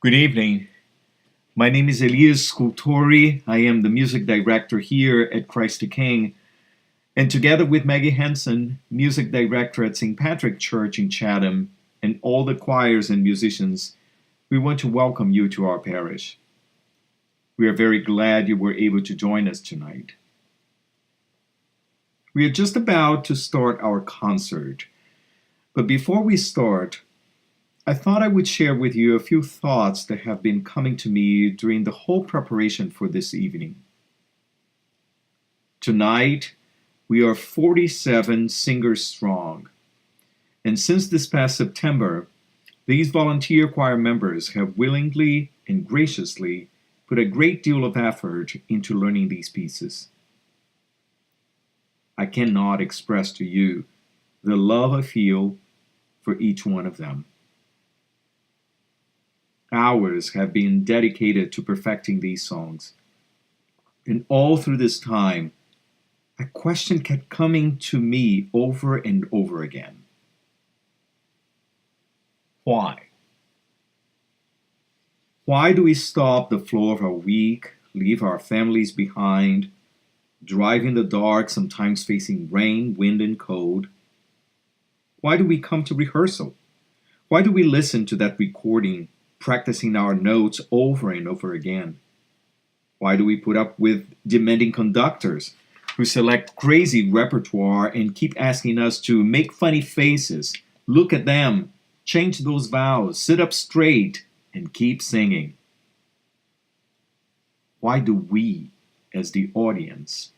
Good evening. My name is Elias Scultori. I am the music director here at Christ the King, and together with Maggie Henson, music director at St. Patrick Church in Chatham, and all the choirs and musicians, we want to welcome you to our parish. We are very glad you were able to join us tonight. We are just about to start our concert, but before we start, I thought I would share with you a few thoughts that have been coming to me during the whole preparation for this evening. Tonight, we are 47 singers strong, and since this past September, these volunteer choir members have willingly and graciously put a great deal of effort into learning these pieces. I cannot express to you the love I feel for each one of them. Hours have been dedicated to perfecting these songs. And all through this time, a question kept coming to me over and over again. Why? Why do we stop the flow of our week, leave our families behind, drive in the dark, sometimes facing rain, wind, and cold? Why do we come to rehearsal? Why do we listen to that recording, practicing our notes over and over again? Why do we put up with demanding conductors who select crazy repertoire and keep asking us to make funny faces, look at them, change those vowels, sit up straight, and keep singing? Why do we, as the audience,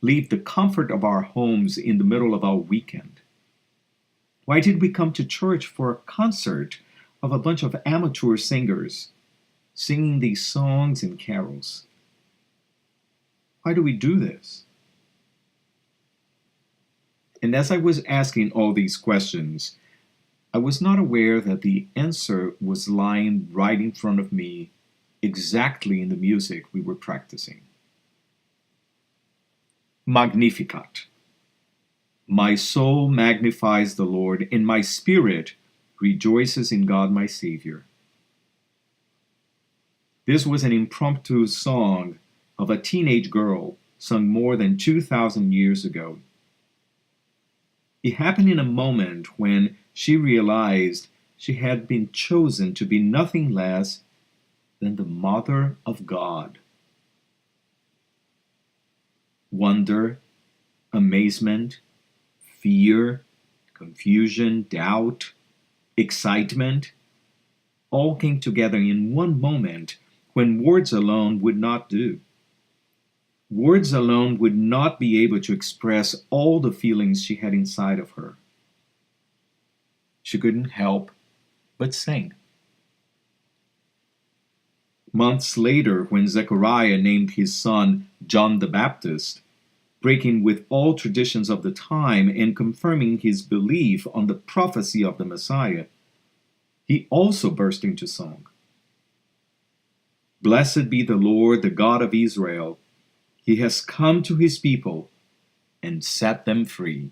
leave the comfort of our homes in the middle of our weekend? Why did we come to church for a concert of a bunch of amateur singers singing these songs and carols? Why do we do this? And as I was asking all these questions, I was not aware that the answer was lying right in front of me, exactly in the music we were practicing. Magnificat. My soul magnifies the Lord, and my spirit rejoices in God my Savior. This was an impromptu song of a teenage girl sung more than 2,000 years ago. It happened in a moment when she realized she had been chosen to be nothing less than the Mother of God. Wonder, amazement, fear, confusion, doubt, excitement, all came together in one moment when words alone would not do. Words alone would not be able to express all the feelings she had inside of her. She couldn't help but sing. Months later, when Zechariah named his son John the Baptist, breaking with all traditions of the time and confirming his belief on the prophecy of the Messiah, he also burst into song. Blessed be the Lord, the God of Israel. He has come to his people and set them free.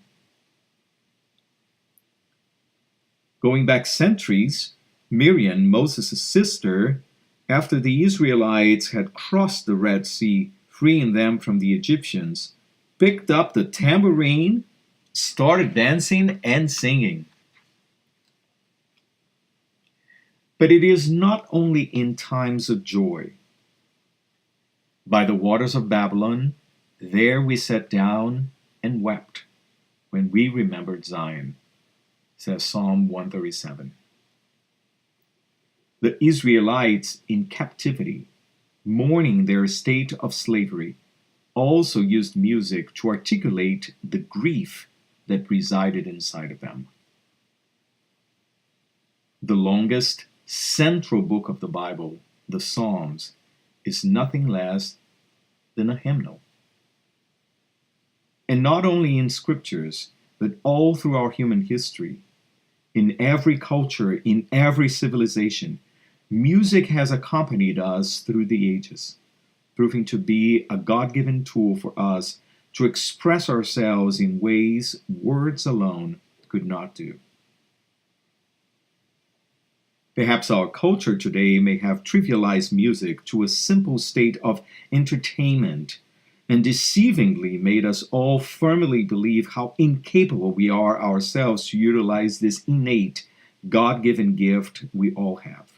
Going back centuries, Miriam, Moses' sister, after the Israelites had crossed the Red Sea, freeing them from the Egyptians, picked up the tambourine, started dancing and singing. But it is not only in times of joy. By the waters of Babylon, there we sat down and wept when we remembered Zion, says Psalm 137. The Israelites in captivity, mourning their state of slavery, also used music to articulate the grief that resided inside of them. The longest, central book of the Bible, the Psalms, is nothing less than a hymnal. And not only in scriptures, but all through our human history, in every culture, in every civilization, music has accompanied us through the ages, proving to be a God-given tool for us to express ourselves in ways words alone could not do. Perhaps our culture today may have trivialized music to a simple state of entertainment and deceivingly made us all firmly believe how incapable we are ourselves to utilize this innate, God given gift we all have.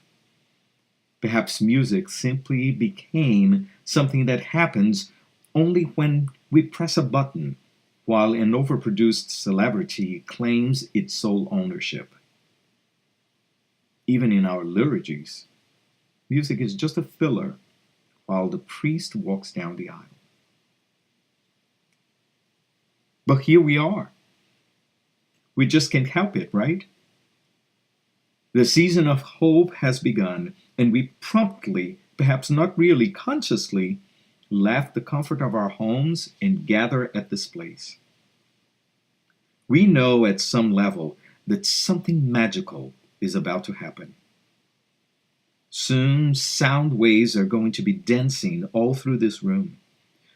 Perhaps music simply became something that happens only when we press a button, while an overproduced celebrity claims its sole ownership. Even in our liturgies, music is just a filler while the priest walks down the aisle. But here we are. We just can't help it, right? The season of hope has begun, and we promptly, perhaps not really consciously, left the comfort of our homes and gather at this place. We know at some level that something magical is about to happen. Soon, sound waves are going to be dancing all through this room.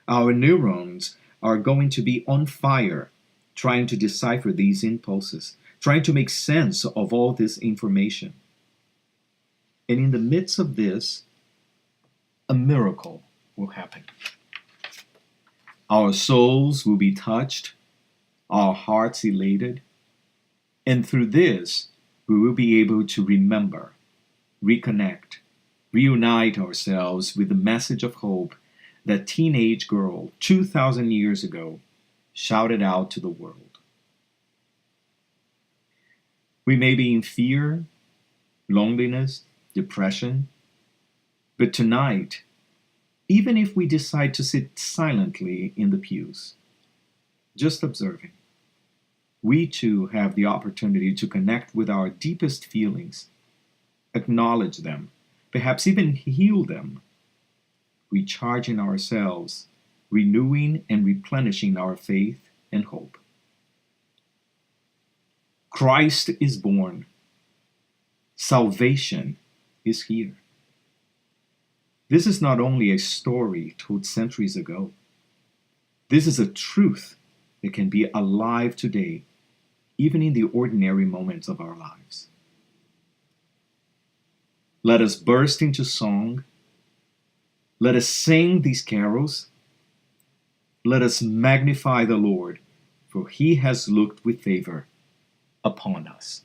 Our neurons are going to be on fire, trying to decipher these impulses, trying to make sense of all this information. And in the midst of this, a miracle will happen. Our souls will be touched, our hearts elated, and through this, we will be able to remember, reconnect, reunite ourselves with the message of hope that teenage girl 2,000 years ago shouted out to the world. We may be in fear, loneliness, depression, but tonight, even if we decide to sit silently in the pews, just observing, we too have the opportunity to connect with our deepest feelings, acknowledge them, perhaps even heal them, recharging ourselves, renewing and replenishing our faith and hope. Christ is born. Salvation is here. This is not only a story told centuries ago. This is a truth that can be alive today, even in the ordinary moments of our lives. Let us burst into song. Let us sing these carols. Let us magnify the Lord, for he has looked with favor upon us.